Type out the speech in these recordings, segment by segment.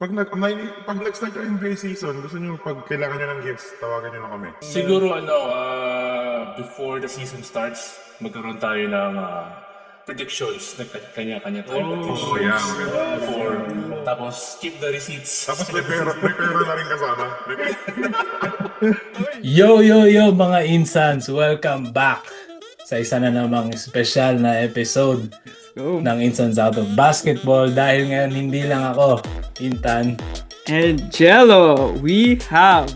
pag nag-start yung NBA season, gusto niyo pag kailangan niyo ng guest, tawagan niyo na kami. Siguro before the season starts, magkaroon tayo ng predictions, kanya-kanya tayo Oh, predictions yeah, maganda. before, tapos keep the receipts. Tapos may pera na rin kasama. Yo, yo, yo mga insans! Welcome back sa isa na namang special na episode Go. ng Insans Out of Basketball. Dahil ngayon hindi lang ako, Intan. And Jello, we have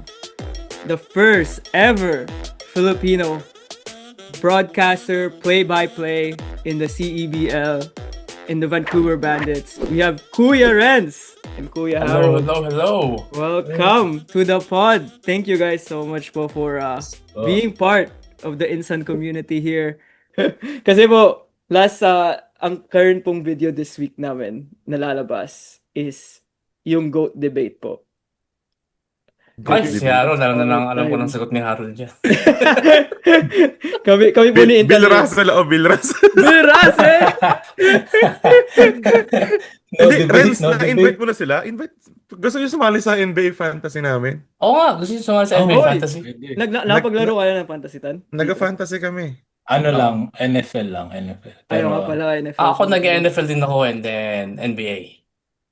the first ever Filipino broadcaster play-by-play in the CEBL in the Vancouver Bandits. We have Kuya Renz and Kuya Hello, Harold. hello. Welcome to the pod. Thank you guys so much po for being part of the Insan community here. Kasi po, ang current pong video this week namin nalalabas is yung GOAT debate po. Ay, si Harold, alam ko ng sagot ni Harold dyan. kami po ni Bill Intan. Russell o Bill Russell. Bill Russell! Hindi, Renz, no na-invite debate. mo na sila? Gusto niyo sumali sa NBA fantasy namin? Oo nga, gusto niyo sumali sa NBA Oy! Fantasy. Napaglaro kayo ng Fantasy Tan? Naga-fantasy kami. Ano lang, NFL lang, NFL. Ayaw nga pala, NFL. Ako nag-NFL din ako and then NBA.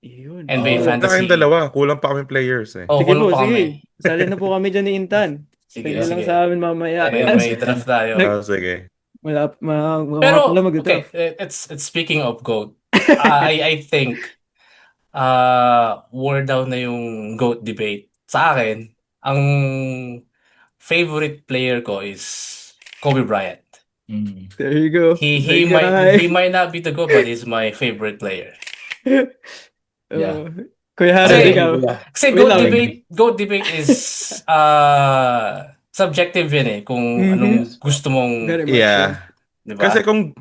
Yun. NBA Oh, Fantasy. Kayong dalawa, kulang pa kami players eh. Oh, Sige kulang po, pa sige. kami. Sali na po kami dyan ni Intan. Sige, Sige lang sige. sa amin mamaya. May draft tayo. Sige. Wala Pero, pala okay, mag-draft. it's speaking of GOAT. I think war down na yung GOAT debate. Sa akin, ang favorite player ko is Kobe Bryant. Mm. There you go. He Thank you, might Rai. he might not be the GOAT, but he's my favorite player. Yeah. Kuya Harold, Kasi- ikaw. Kasi Wait lang. GOAT debate is subjective yun eh, kung anong gusto mong, Very much so. Yeah. di ba? Kasi kung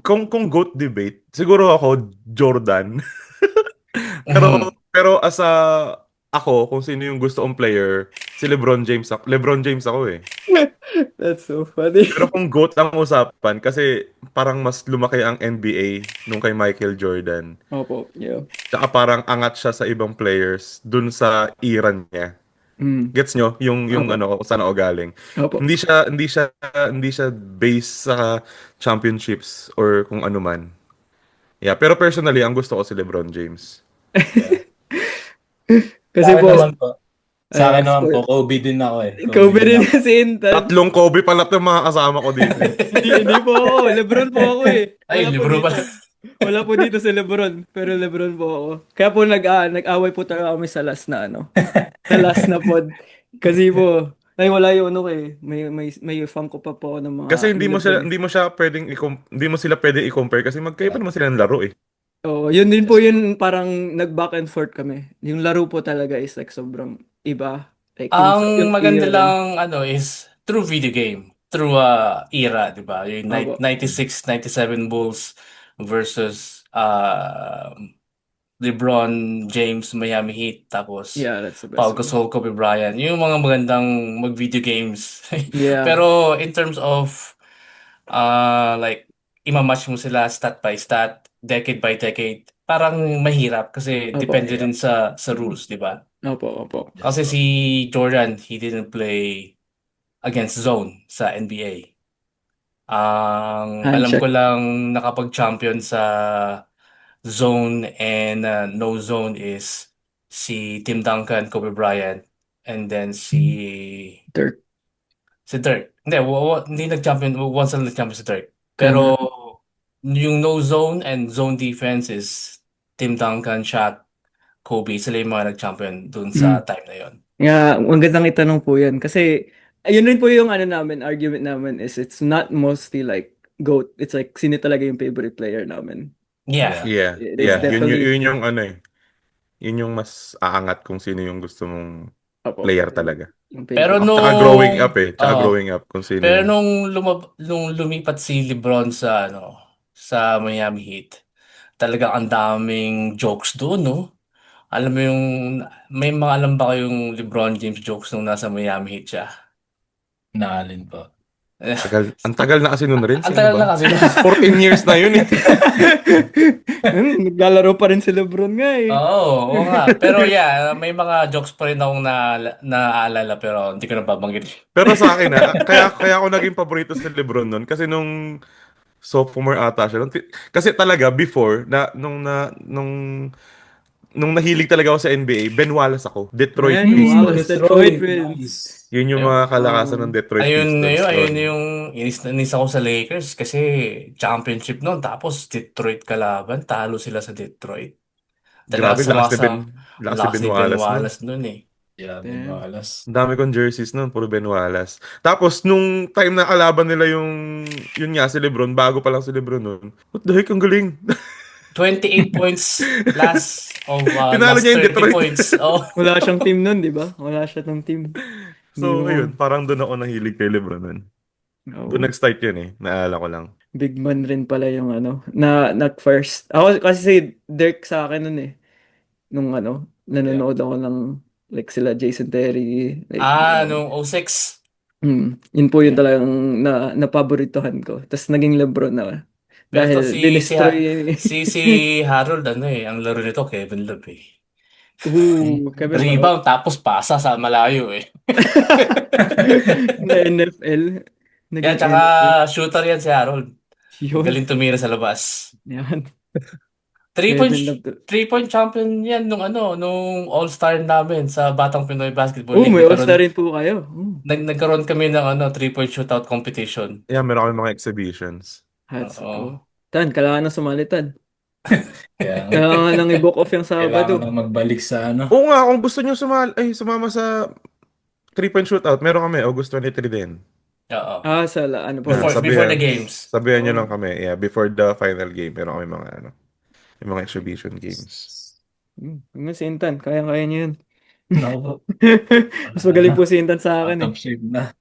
GOAT debate, siguro ako Jordan. Mhm. pero ako, kung sino yung gusto kong player, si LeBron James. LeBron James ako eh. That's so funny. Pero kung GOAT ang usapan, kasi parang mas lumaki ang NBA nung kay Michael Jordan. Opo, yeah. Tsaka parang angat siya sa ibang players dun sa era niya. Gets nyo? Yung Opo. ano, kung saan ako galing. Opo. Hindi siya based sa championships or kung ano man. Yeah, pero personally, ang gusto ko si LeBron James. Kasi Sa akin po, naman po, sa akin Yes, naman po. po, Kobe din ako eh. Kobe rin din ako. si Intan. Tatlong Kobe pala itong mga kasama ko dito. Hindi po ako. Lebron po ako eh. Ay, Wala po libro dito. pala. Wala po dito si Lebron. Pero Lebron po ako. Kaya po nag-away po talaga kami sa last na sa last na pod. Kasi po, wala yung ano eh. May fan ko pa po ako ng mga Kasi hindi mo sila pwedeng i-compare kasi magkaiba naman sila ng laro eh. Oo, yun din po yun parang nag-back and forth kami. Yung laro po talaga is like sobrang iba. Like, Ang maganda era. lang is through video game, through era, 'di ba? Yung Opo. 96, 97 Bulls versus LeBron James Miami Heat, tapos Yeah, that's the best Paul one. Gasol, Kobe Bryant. Yung mga magandang mag-video games. Yeah. Pero in terms of like imamatch mo sila stat by stat, decade by decade, parang mahirap kasi Opo. depende din sa rules, 'di ba? Opo. Kasi si Jordan, he didn't play against zone sa NBA. Ang alam Handshake. ko lang nakapag-champion sa zone and no zone is si Tim Duncan, Kobe Bryant, and then si Dirk. Dirk. Hindi nag-champion, once lang nag-champion si Dirk. Pero yung no zone and zone defense is Tim Duncan, Shaq, Kobe, sila yung mga nag-champion dun sa time na yon. Yeah, magandang itanong po yan. Kasi, ayun rin po yung argument namin is it's not mostly like GOAT. It's like, sino talaga yung favorite player namin. Yeah. Yeah. It is Yeah, definitely- yun yung ano eh. Yun yung mas aangat kung sino yung gusto mong Opo. player talaga. Yung Pero favorite. no, Tsaka growing up eh. Tsaka Oo. growing up kung sino Pero yung... nung lumipat si LeBron sa Miami Heat, talagang ang daming jokes doon, no? Alam mo may mga alam ba kayong LeBron James jokes nung nasa Miami Heat siya? Naalin po. Ang tagal na kasi nun rin. Ang Sino tagal na ba? kasi. 14 years na yun eh. Naglalaro pa rin si Lebron nga eh. Oo, oo nga. Pero yeah, may mga jokes pa rin akong naaalala pero hindi ko na babanggit. Pero sa akin kaya ako naging paborito si LeBron nun kasi nung sophomore ata siya. Kasi talaga before nung nahilig talaga ako sa NBA, Ben Wallace ako. Detroit Ayan, Pistons. Wallace, Detroit Pistons. Nice. Yun yung Ayun. mga kalakasan ng Detroit Pistons Ayun noon. yung inis na inis ako sa Lakers kasi championship noon tapos Detroit kalaban, talo sila sa Detroit. Talaga Grabe, ang lakas ni lakas Ben ni Ben Wallace nun. Wallace noon eh. Yeah, Damn. malas. Ang dami kong jerseys nun, puro Ben Wallace. Tapos, nung time na kalaban nila yun nga, si LeBron, bago pa lang si LeBron nun, what the heck, ang galing. 28 points Pinalo last niya yung 30 Detroit. points. Oh. Wala siyang team nun, di ba? Wala siya ng team. Hindi So, mo- ayun, parang doon ako nahilig kay LeBron nun. Oo. Doon nag-start yun eh, naalala ko lang. Big man rin pala yung nag-first. Ako kasi si Dirk sa akin nun eh. Nung nanonood ako ng like sila Jason Terry. Like, Nung 06. yun po yung talagang napaboritohan ko. Tapos naging LeBron na. Pero to Dahil dinestroy. si Harold ang laro nito Kevin Love eh. Kevin Love. Rebound tapos pasa sa malayo eh. Na NFL. Yan, tsaka shooter yan si Harold. Yun. Galing tumira sa labas. Yan. Three-point Kevin Love. three-point champion yan nung All-Star namin sa Batang Pinoy Basketball League. May all-star rin po kayo. Nagkaroon kami ng three-point shootout competition. Yeah, meron kami mga exhibitions. Hats Oo. ko. Tan, kailangan na sumali, Tan. Kaya nga, Kailangan nang i-book off yung kailangan Sabado. na magbalik sa ano. Oo nga, kung gusto nyo sumama sa 3-point shootout, meron kami, August 23 din. Oo. Ano po? Before the games. Sabihan nyo lang kami, yeah, before the final game, meron kami yung mga exhibition games. Yung si Intan, kaya-kaya niya yun. Naku, Mas magaling po si Intan sa akin eh. out of shape na.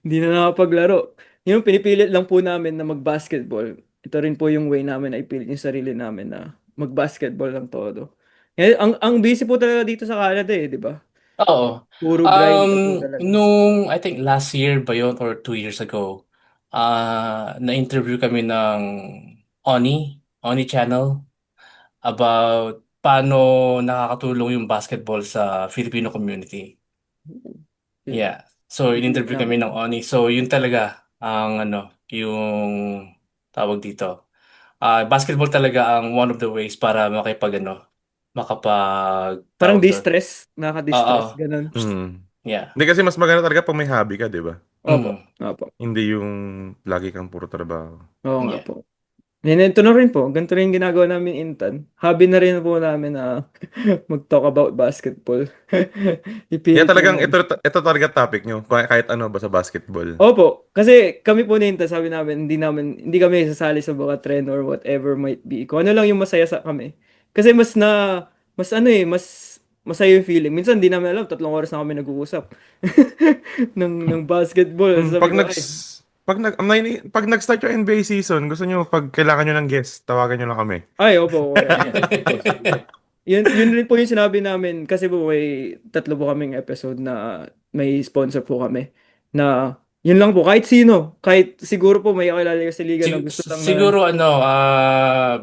Hindi na nakapaglaro. Yung pinipilit lang po namin na mag-basketball. Ito rin po yung way namin na ipilit yung sarili namin na mag-basketball lang todo. Ang busy po talaga dito sa Canada eh, di ba? Oo. Puro grind na po talaga. I think last year ba yun or 2 years ago, na-interview kami ng Oni Channel about paano nakakatulong yung basketball sa Filipino community. Yeah. So, in-interview kami ng Oni. So, yun talaga yung tawag dito. Basketball talaga ang one of the ways para makapag Parang tawag doon. distress, nakaka-distress, Oo. ganun. Yeah. Hindi kasi mas maganda talaga pag may hobby ka, di ba? Opo, Mm. opo. Hindi yung lagi kang puro trabaho. Oo nga Yeah. po. Ito na rin po. Ganito rin ginagawa namin Intan. Hobby na rin po namin na mag-talk about basketball. Yeah, Ipilit talagang namin. ito talaga topic nyo. Kahit ano ba sa basketball. Opo, kasi kami po ni Intan, sabi namin, hindi kami sasali sa mga trend or whatever might be. Kung ano lang yung masaya sa kami. Kasi mas masaya yung feeling. Minsan hindi namin alam, 3 oras na kami nag-uusap ng basketball. Sabi ko, Pag nag-start yung NBA season, gusto nyo, pag kailangan nyo ng guest, tawagan nyo lang kami. opo. Yun rin po yung sinabi namin kasi po may 3 po kaming episode na may sponsor po kami na yun lang po kahit sino kahit siguro po may kakilala kayo sa liga na gusto lang na Siguro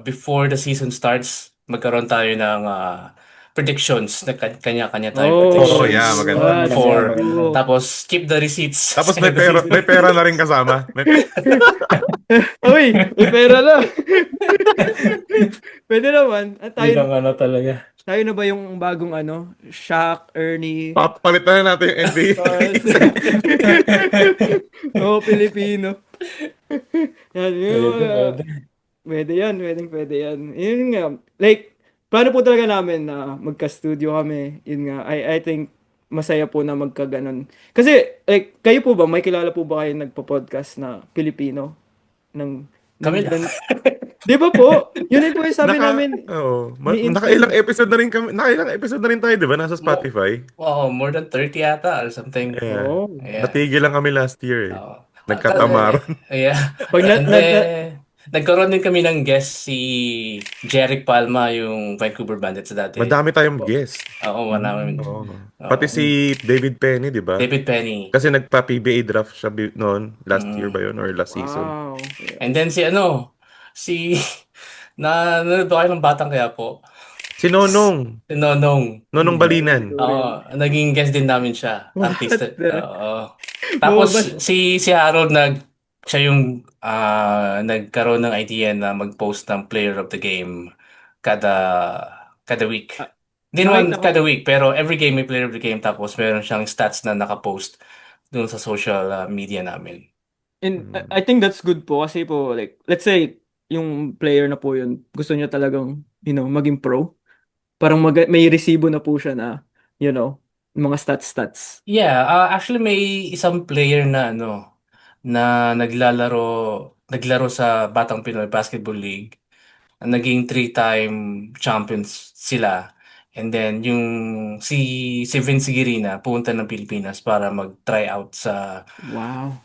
before the season starts, magkaroon tayo ng predictions na kanya-kanya tayong predictions. Oh, yeah, maganda. For Oo. tapos keep the receipts. Tapos may pera na rin kasama. Uy, may pera na. Pwede naman. Bilang talaga. Tayo na ba yung bagong Shaq, Ernie, Papalitan na natin yung NBA. Pilipino. Yan, Pwede. pwede yan. Pwede yan. Yun nga. Like, plano po talaga namin na magka-studio kami. Yun nga. I think masaya po na magkaganon. Kasi, like, kayo po ba, may kilala po ba kayo nagpo-podcast na Pilipino? Kami lang. Di ba po? Yun din po yung sabi namin. Oo. May Nakailang episode na rin kami. Nakailang episode na rin tayo, di ba? Nasa Spotify. Wow, more than 30 yata or something. Yeah. Oh. Yeah. Natigil lang kami last year eh. Oo. Nagkatamaran. Yeah. Pag And then, Nagkaroon din kami ng guest si Jerick Palma, yung Vancouver Bandits dati. Madami tayong guest. Oo, marami. Oo. Oo. Pati si David Penny, di ba? David Penny. Kasi nagpa-PBA draft siya noon, last year Mm. ba yun or last season? Wow. And then si nanonood ba kayo ng Batang Quiapo? Si Nonong, Si Nonong. Nonong Balinan. Oo, naging guest din namin siya. What Artista. the- Oo. Tapos Bumaba- si Harold siya yung nagkaroon ng idea na mag-post ng player of the game kada kada week. Ah, Hindi naman nakita ko- kada week, pero every game may player of the game tapos meron siyang stats na nakapost doon sa social media namin. And I think that's good po kasi po like let's say yung player na po yun gusto niya talagang maging pro. Parang may resibo na po siya na mga stats. Yeah, actually may isang player na naglaro sa Batang Pinoy Basketball League. Naging three-time champions sila. And then yung si Vince Girina pumunta ng Pilipinas para mag-try out sa Wow.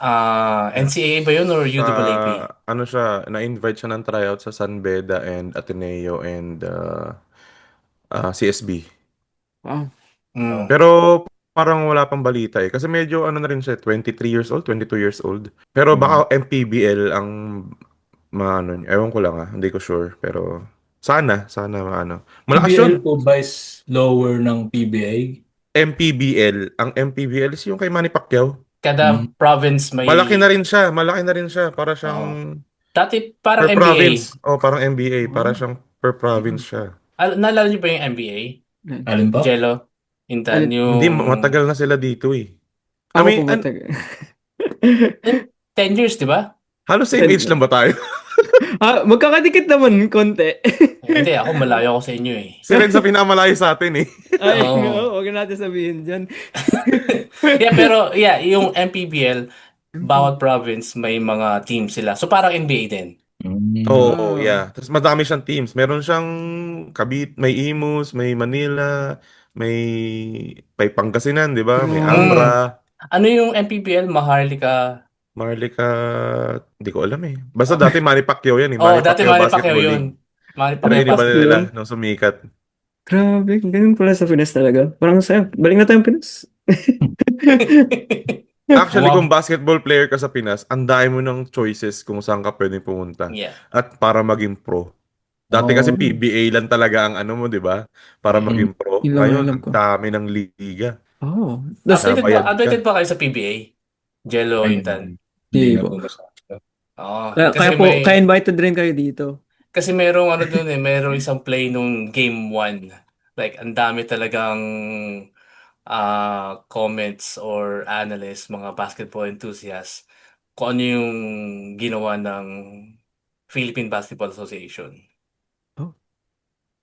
NCAA ba yun or UAAP? Ano siya, na-invite siya ng tryout sa San Beda and Ateneo and CSB. Wow. Mm. Pero parang wala pang balita eh. Kasi medyo ano na rin siya, 23 years old, 22 years old. Pero baka MPBL ang maano niya. Ewan ko lang hindi ko sure. Pero sana maano. Malakas yun. PBL po ba is lower ng PBA? MPBL. Ang MPBL is yung kay Manny Pacquiao. Kada province may... Malaki na rin siya. Para siyang Dati parang per NBA. province. Parang NBA. Para siyang per province siya. Naalala niyo ba yung NBA? Alin po? Jello? Intan, yung... Hindi, matagal na sila dito eh. I Ako mean, po matagal. 10 years, di ba? halos same age lang ba tayo? Magkakadikit naman konti. Hindi, ako malayo ako sa inyo eh. Si Ren sa pinamalayo sa atin eh. Ay, Oo. huwag natin sabihin dyan. Pero yung MPBL, bawat province may mga team sila. So parang NBA din. Oo, yeah. Tapos madami siyang teams. Meron siyang may Imus, may Manila, may Pangasinan, di ba? May Abra, Ano yung MPBL? Maharlika? Marlica, hindi ko alam eh. Basta dati Manny Pacquiao yan eh. Oh, dati Manny Pacquiao Basketball yun. League. Manny Pero hindi Pacquiao. ba Pacquiao nila yun? nung sumikat? Grabe, ganun pala sa Pinas talaga. Parang sa'yo, balik na tayong Pinas. Actually, Wow. kung basketball player ka sa Pinas, ang dami mo ng choices kung saan ka pwedeng pumunta. Yeah. At para maging pro. Dati kasi Oh. PBA lang talaga ang ano mo, di ba? Para maging pro. Yun lang Ngayon, alam ang ko. dami ng liga. Oh. Nabayad ka. Updated pa kayo sa PBA? Jello, Intan. Hindi Hindi na po. po masyado. Kaya invited rin kayo dito. Kasi merong merong isang play nung game 1. Like, ang dami talagang comments or analysts, mga basketball enthusiasts, kung ano yung ginawa ng Philippine Basketball Association. Oh.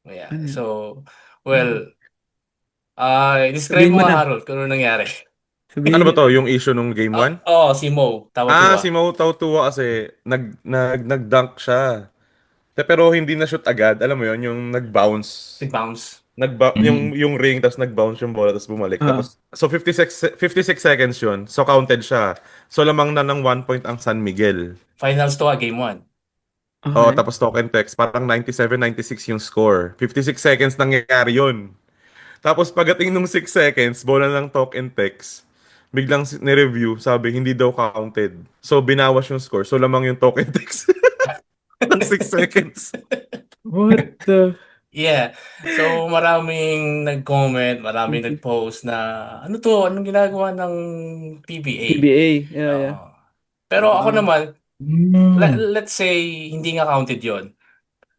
Yeah. Ano yun? So, well, describe Sabihin mo mo nga, na. Harold, kung ano nangyari. Sabihin Ano ba to? Yung issue nung game 1? Si Mo. Tawa-tawa. Si Mau Tautua kasi nag-dunk siya. Pero hindi na shoot agad. Alam mo yon yung nag-bounce. Bounce. Yung ring tapos nag-bounce yung bola tapos bumalik. Ah. Tapos so 56 seconds yun. So counted siya. So lamang na ng 1 point ang San Miguel. Finals to game 1. Okay. Tapos talk and text, parang 97-96 yung score. 56 seconds nangyayari yun. Tapos pagdating nung 6 seconds, bola ng talk and text, biglang ni-review, sabi hindi daw counted. So binawas yung score. So lamang yung talk and text. ng 6 seconds. What the... Yeah. So, maraming nag-comment, maraming nag-post na, ano to? Anong ginagawa ng PBA? PBA. Yeah. Oo. Pero ako naman, Hmm. let's say, hindi nga counted yon.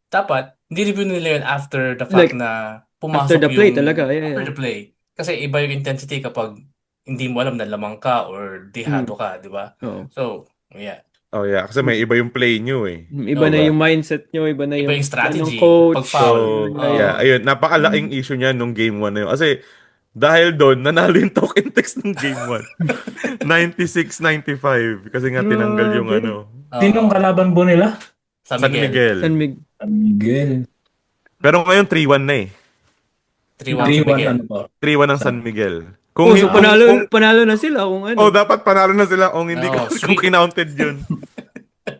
Dapat, hindi-review nila yun after the fact Like, na pumasok after the play yung... talaga, yeah. After the play. Kasi iba yung intensity kapag hindi mo alam na lamang ka or dehado ka, di ba? Oo. So, yeah. Oh yeah, kasi may iba yung play nyo eh. Iba na yung mindset nyo, iba na Iba yung yung strategy, ng coach. pag-foul. So, Oo. yeah, ayun, napakalaking issue niya nung game 1 na yun. Kasi, dahil doon, nanalo yung talk and text ng game 1. 96-95. Kasi nga tinanggal yung Grabe. ano. Sinong kalaban po nila? San San Miguel. Miguel. San Mig. San Miguel. Pero ngayon, 3-1 na eh. 3-1 San 3-1 Miguel. ano po? 3-1 ang San Miguel. So panalo na sila kung ano. dapat panalo na sila kung hindi Oo, kung sweep. kinounted yun.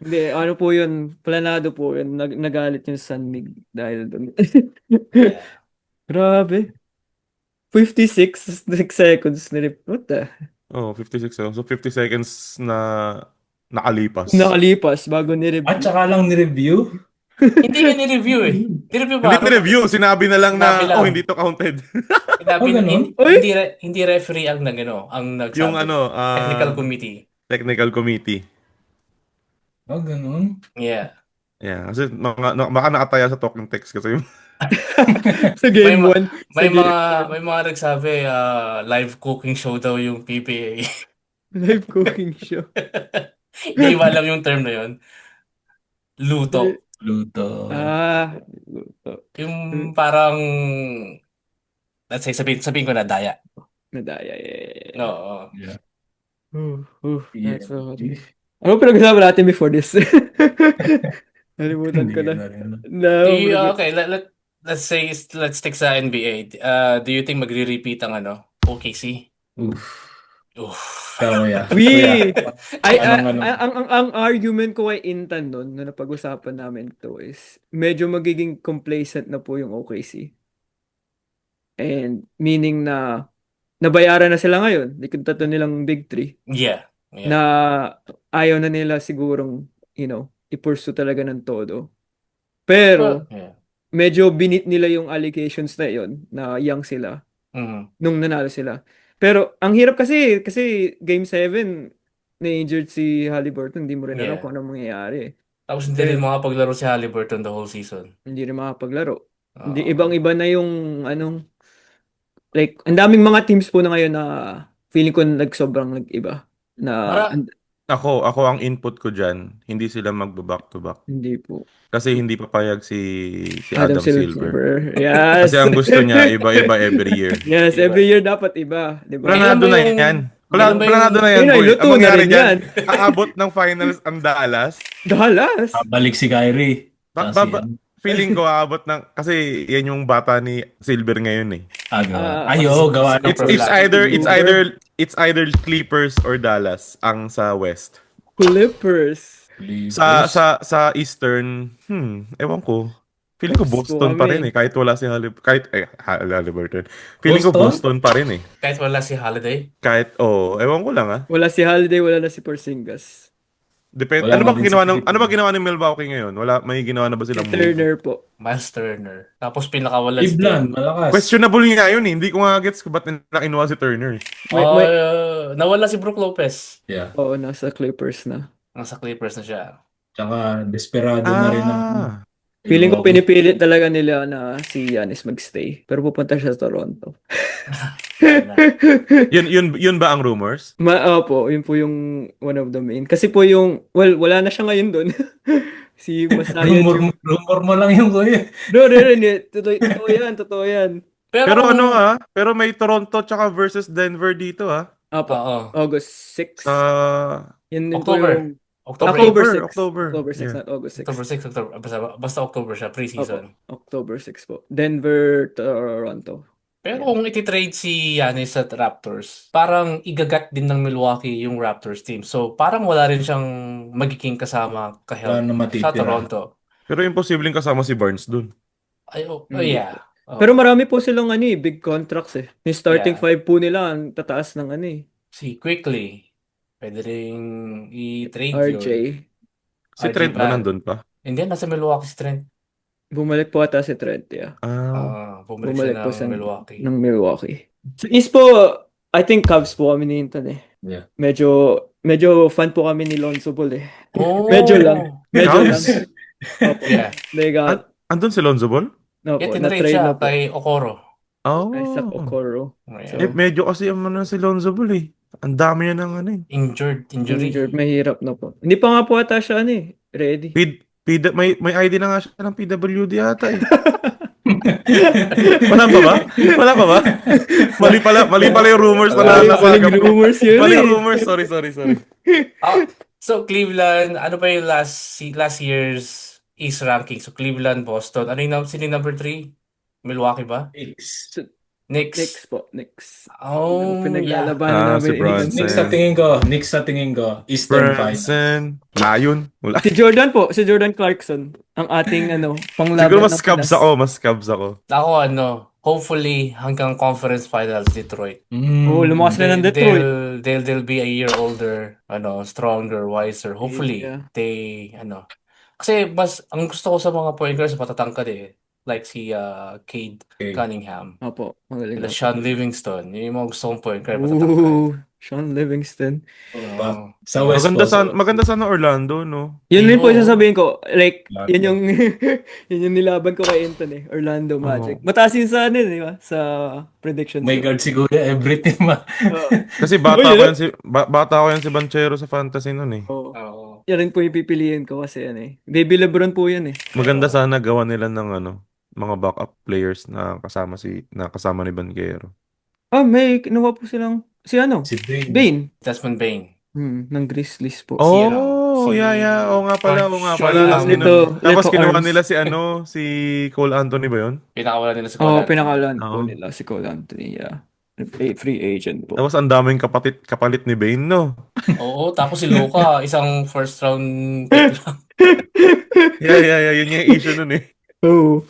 Hindi, ano po yun, planado po yun. Nagalit yung San Mig dahil doon. Yeah. Grabe. 56 seconds na rip. What the? Oh, 56 seconds. So 50 seconds na nakalipas. Nakalipas bago At ni-review. saka lang ni-review? Hindi niya ni-review eh. Ni-review Hindi ba? ni-review, sinabi na lang Sinabi na, lang. oh, hindi to counted. Sinabi, ganun? Uy! hindi referee ang ang Yung nagsabi. ano, Technical committee. technical committee. Oh, ganun. Yeah. Yeah, kasi baka nakataya sa talking text kasi Sa game May 1. may mga nagsabi live cooking show daw yung PPA. Live cooking show. Hindi ba alam yung term na yun? Luto. Luto. Ah. Yung parang let's say sabihin ko na daya. Nadaya. Yeah. Oo. Yeah. That's Yeah. so funny. Ano pinag-usapan natin before this? Nalimutan ko Hindi na. na rin. Do you, No, okay, let's say let's stick sa NBA. Do you think magre-repeat ang OKC? Oof. Oof. Ikaw, kuya. We- Anong- ang argument ko kay Intan nun, na napag-usapan namin to is, medyo magiging complacent na po yung OKC. And meaning na, nabayaran na sila ngayon. Yung tatlo nilang big three. Yeah. Na ayaw na nila sigurong, i-pursue talaga ng todo. Pero, Yeah. medyo binit nila yung allegations na yon na young sila Mhm. nung nanalo sila. Pero ang hirap kasi game 7 na-injured si Halliburton, hindi mo rin alam Yeah. kung ano mangyayari. Tapos hindi rin makapaglaro si Halliburton the whole season. Hindi rin makapaglaro. Hindi, Oo. ibang-iba na yung like ang daming mga teams po na ngayon na feeling ko nagsobrang nag-iba na Para- ako ang input ko diyan, hindi sila magba-back to back hindi po. kasi hindi papayag si Adam Silver. Yes. Kasi ang gusto niya iba-iba every year. Yes, Iba. every year dapat iba, di ba? Planado na yung- yan. Kailan ba yung- Planado na yan, Yun ay, boy. luto Ang na mangyari rin dyan, aabot ng finals ang Dallas. Dallas. Balik si Kyrie. Ba- Kasi ba- Feeling ko aabot ng, kasi yan yung bata ni Silver ngayon eh. gawa. Ah, Ayo, gawa ng It's either Clippers or Dallas ang sa West. Clippers. Sa Eastern, ewan ko. Feeling ko Hopes ko Boston pa kami. rin eh. Kahit wala si Halliburton. Feeling ko Boston? Boston pa rin eh. Kahit wala si Holiday. Kahit, ewan ko lang ah. Wala si Holiday, wala na si Porzingis. Depende. Wala Ano ba na din ginawa si ng Clippers. ano ba ginawa ng Milwaukee ngayon? May ginawa na ba Si silang move? Turner po. Miles Turner. Tapos pinakawala si Cleveland, malakas. Questionable nga yun eh. Hindi ko nga gets kung ba't nila kinuha si Turner. Nawala si Brook Lopez. Yeah. Oo, nasa Clippers na. Nasa Clippers na siya. Tsaka desperado na rin ang Feeling ko Milwaukee. pinipilit talaga nila na si Giannis magstay. Pero pupunta siya sa Toronto. Yun ba ang rumors? Opo, yun po yung one of the main. Kasi po wala na siya ngayon doon. Si Masaya Rumor mo lang yung kuya. No, hindi. Totoo yan. Pero may Toronto tsaka versus Denver dito ah. Opo, Oo. August 6. Yan din po October. yung October October 6. October. October 6, Yeah. not August 6. October 6, October. Basta October siya, pre-season. October 6 po. Denver, Toronto. Pero kung ititrade si Giannis sa Raptors, parang igagat din ng Milwaukee yung Raptors team. So parang wala rin siyang magiging kasama Wala kahel na matitira. sa Toronto. Pero imposibleng kasama si Barnes dun. Yeah. Oh. Pero marami po silang big contracts eh. Yung starting Yeah. 5 po nila, ang tataas ng Si Quickly, pwede rin i-trade RJ. yun. Si RJ Trent ba pa. nandun pa? Hindi, nasa Milwaukee si Trent. Bumalik po ata si Trent, yeah. Bumalik Bumalik siya po ng sa Milwaukee. ng Milwaukee. Sa East po, I think Cavs po kami ni Intan eh. Yeah. Medyo fan po kami ni Lonzo Ball eh. Oh! Medyo lang. Medyo lang. Cavs? Opo. Yeah. They got, Andun si Lonzo Ball? Kaya opo, tinrade na-trade siya na po. kay Okoro. Oh. Isaac Okoro. Yeah. Medyo kasi si Lonzo Ball eh. Ang dami niya ng Injury. Injured, mahirap na po. Hindi pa nga po ata siya ready. May ID na nga siya ng PWD ata eh. Wala pa ba? Mali pala yung rumors na Maling rumors yun Mali eh. yung rumors. Sorry. So Cleveland, ano pa yung last year's East ranking? So Cleveland, Boston. Sino yung number 3? Milwaukee ba? Knicks. Knicks po, Knicks. Oh, Yung yeah. pinaglalabanan Si namin Bronson. Insan. Knicks sa tingin ko, Eastern Finals. Brunson. Lion. Wala. Si Jordan po, si Jordan Clarkson, ang ating Siguro panglaban mas ng Cubs Pinas. ako. Mas Cubs ako. Ako hopefully hanggang conference finals Detroit. Lumakas na ng Detroit. They'll be a year older, stronger, wiser. Hopefully, Yeah. kasi ang gusto ko sa mga point guards matatangkad eh. Like si Cade Okay. Cunningham. Opo, magaling Sila ako. Sean Livingston. Yun yung mga gusto kong point guard matatangkad. Sean Livingston. Oo. Sa West Maganda po, maganda sana Orlando, no? Yun rin po yung Oo. sasabihin ko. Like, Lahat yun yung yun yung nilaban ko kay Anton eh. Orlando Magic. Mataas yun sa di ba? Sa predictions may ko. guard si Kuya every team. Oo. Kasi bata ko yan si Banchero sa fantasy nun eh. Oo. Oo. Yan rin po yung pipiliin ko kasi yan eh. Baby Lebron po yan eh. Maganda sana gawa nila ng mga backup players na kasama ni Banchero. May kinuha po silang, si Si Bane. Bane. Desmond Bane. Ng Grizzlies po. Oh, si- yeah. Oo nga pala, Sean Lito- Tapos Lito kinuha Arms. nila si Cole Anthony ba yun? Pinakawala nila sa Oo, Colorado. pinakalan po Oo. nila si Cole Anthony. Yeah. Free agent po. Tapos ang daming kapalit ni Bane, no? Oo, tapos si Luka, isang first round pick lang. Yeah. Yun yung issue nun eh. Oo.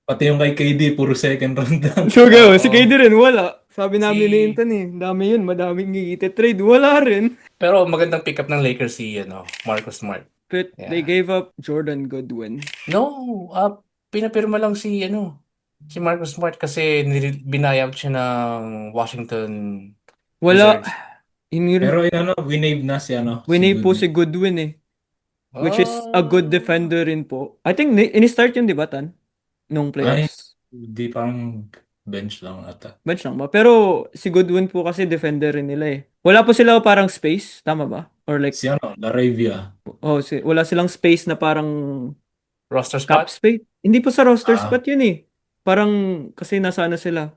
Pati yung kay KD, puro second round lang. So, Oo. si KD rin, wala. Sabi namin Si- ni Intan eh, dami yun, madaming i-trade. Wala rin. Pero magandang pick up ng Lakers si Marcus Smart. But Yeah. they gave up Jordan Goodwin. No, pinapirma lang si Marcus Smart kasi binayout siya ng Washington Wala. Wizards. Pero winave na si Winay po Goodwin. si Goodwin eh. Which is a good Ah. defender rin po. I think ini-start yun, di ba, Tan? Nung playoffs. Di pang bench lang ata. Bench lang ba? Pero si Goodwin po kasi defender rin nila eh. Wala po sila parang space, tama ba? Or like, Si Laravia. wala silang space na parang Roster cap spot? space. Hindi po sa roster Ah. spot yun eh. Parang, kasi nasa sila.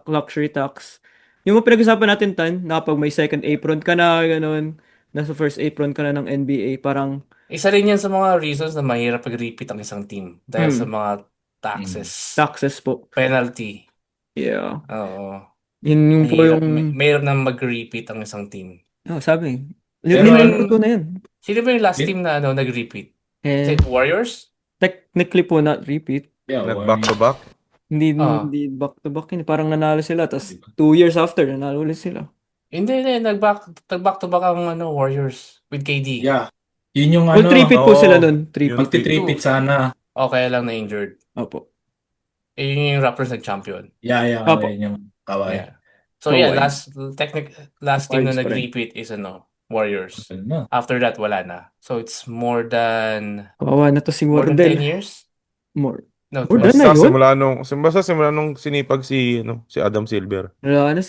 Luxury tax. Yung mga pinag-usapan natin, Tan, na kapag may second apron ka na, gano'n, nasa first apron ka na ng NBA, parang, Isa rin yan sa mga reasons na mahirap pag-repeat ang isang team dahil sa mga taxes po. penalty. Yeah. Oo. Yun yung po Mahirap, yung, mahirap na mag-repeat ang isang team. sabi. Pero Nililito ko na yan. Sino ba yung last Bin- team na nag-repeat? Is Eh, it Warriors? technically po not repeat. Yeah, Nag-back to back. Hindi, Ah. hindi back to back yun. Parang nanalo sila. Tapos 2 years after, nanalo ulit sila. Hindi. Nag-back to back ang Warriors with KD. Yeah. Yun yung Well, 3-peat po oo. sila nun. 3-peat. magti-tripit sana. O kaya lang na-injured. Opo. Yun yung Raptors nag-champion. Yeah, Apo. yun yung kaway. Yeah. So yeah, Kawhi. last team na Vibes pa rin. nag-repeat is Warriors. Ano? After that, wala na. So it's more than Kawawa na to si 10 Wardell. years? More. No, More 12. than na yun? Basta simula nung sinipag si Adam Silver. Wala na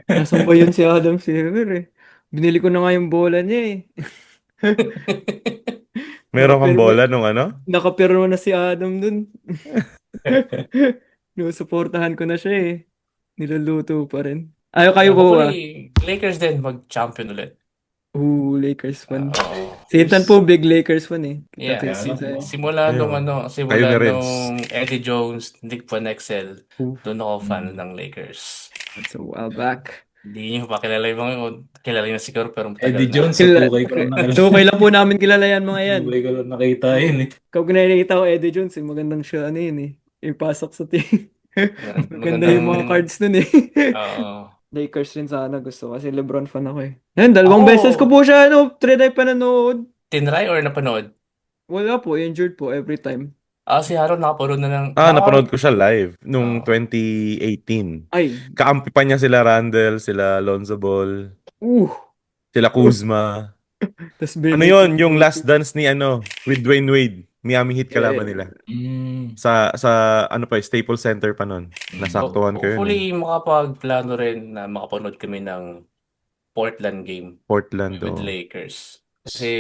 Nasaan ba yun si Adam Silver eh? Binili ko na nga yung bola niya eh. Meron kang Pero- bola nung Nakapirma na si Adam dun. Suportahan ko na siya eh. Niluluto pa rin. Kayo po ba? Hopefully, Lakers din mag-champion ulit. Lakers fan. Oo. Si Ethan po, big Lakers fan eh. Yeah, Dati si- si- simula Ayun. nung Kayo na rin. Eddie Jones, Nick Van Exel, Oof. doon ako fan ng Lakers. That's a while back. Hindi niyo pa kilala yung mga yun. Kilala niyo na siguro pero matagal Eddie na. Jones, sa Kila- 2K ko lang nakita. So, kailan po namin kilala yan mga yan. 2K ko lang nakita yun eh. Kapag nakikita ko Eddie Jones, magandang siya yun eh. Ipasok sa team. Maganda yung mga cards nun eh. Oo. Lakers rin sana gusto kasi LeBron fan ako eh. Yan, dalawang Ako- beses ko po siya, trinay pa nanood. Tinry or napanood? Wala po, injured po every time. Si Harold nakapanood na ng... Napanood ko siya live nung Oh. 2018. Ay, Kaampi pa niya sila Randall, sila Lonzo Ball, sila Kuzma. tas Ano yun? Yung last dance ni with Dwayne Wade. Miami Heat kalaban nila. Sa Staples Center pa nun. Nasaktuhan ko yun. Hopefully makapagplano rin na makapanood kami ng Portland game Portland. with Oh. Lakers. Kasi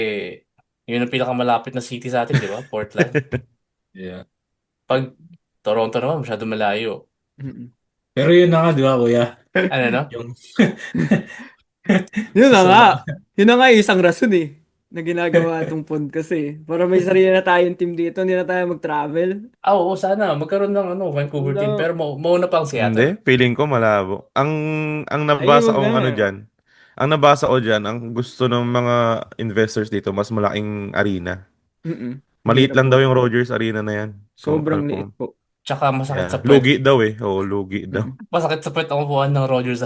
yun ang pinakamalapit na city sa atin, di ba? Portland. Yeah. Pag Toronto naman, masyado malayo. Mm-mm. Pero yun na nga, di ba, kuya? Ano, no? Yung Yun na nga. Yun na nga isang rason eh. na ginagawa itong podcast eh. Para may sarili na tayong team dito, hindi na tayo mag-travel. Oo, sana magkaroon ng Vancouver team Wala. pero mauna pa ang Hindi, Seattle. feeling ko malabo. Ang nabasa Ayun kong nga. ano diyan, ang nabasa ko diyan, ang gusto ng mga investors dito, mas malaking arena. Mm-mm. Maliit Hirap lang po. daw yung Rogers Arena na yan. Sobrang Kung- liit po. Tsaka masakit sa Yeah. puwet. Lugi daw eh. Oo, lugi daw. Masakit sa puwet ang upuan ng Rogers.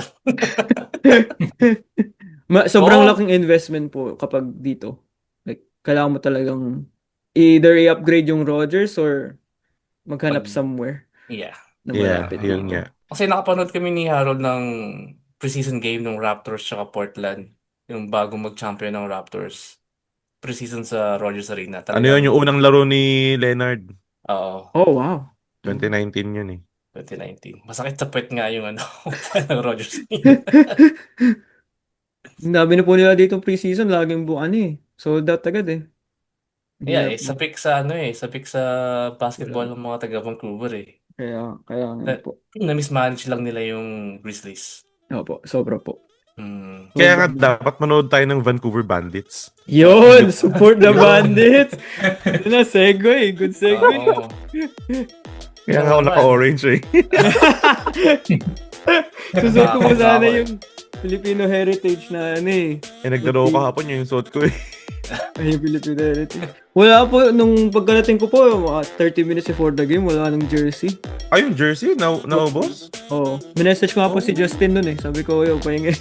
Sobrang Oo. laking investment po kapag dito. Like, kailangan mo talagang either i-upgrade yung Rogers or maghanap Pag- somewhere Yeah. na Yeah, malapit yun dito. nga. Kasi nakapanood kami ni Harold ng preseason game ng Raptors tsaka Portland. Yung bago mag-champion ng Raptors. Preseason sa Rogers Arena. Ano yun, yung unang laro ni Leonard? Oo, Oh, wow. 2019 yun eh. 2019. Masakit sa puwet nga yung upuan ng Rogers Arena. Ang dami na po nila dito preseason, laging buwan eh. Sold out agad eh. Yeah, Hirap sa mo. pick sa pick sa basketball ng mga taga Vancouver eh. Kaya nga po. Na-mismanage lang nila yung Grizzlies. Opo, sobra po. Hmm. Kaya nga dapat manood tayo ng Vancouver Bandits. Yun! Support the bandits! Yun na, segue. Good segue. Oo. Kaya nga ako naka-orange eh. Susuot ko po Nakakatawa sana eh. yung Filipino heritage na ano eh. Eh, nagdaro ko hapon yung suot ko eh. Ay, yung Filipino heritage. Wala po, nung pagkarating ko po, mga 30 minutes before the game, wala nang jersey. Ay, yung jersey? Naubos? Oo. Minessage ko nga po si Justin nun eh. Sabi ko, yo, pahingin.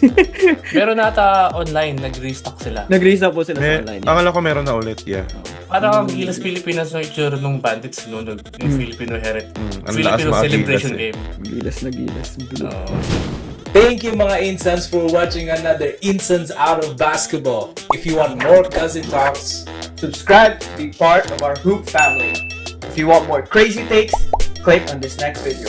Meron nata online, nag-restock sila. Nag-restock po sila sa online. Akala ko meron na ulit, yeah. Parang ang Gilas Pilipinas ng itsura ng Bandits noon, yung Filipino heritage. Ang lakas Filipino mga celebration Gilas eh. game. Gilas na gilas. Blue. Oo. Thank you mga Insans for watching another Insans Out of Basketball. If you want more Cousin Talks, subscribe to be part of our Hoop family. If you want more crazy takes, click on this next video.